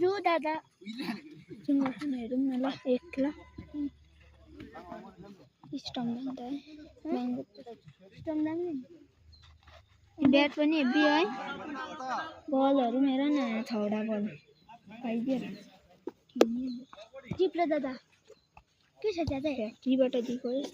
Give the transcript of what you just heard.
जो दादा हेरौँ न ल एक ल ब्याट पनि हेभी है बलहरू हेर न 6वटा बल पाइदियो टिप्ला दादा के छ दादा फ्याक्ट्रीबाट दिएको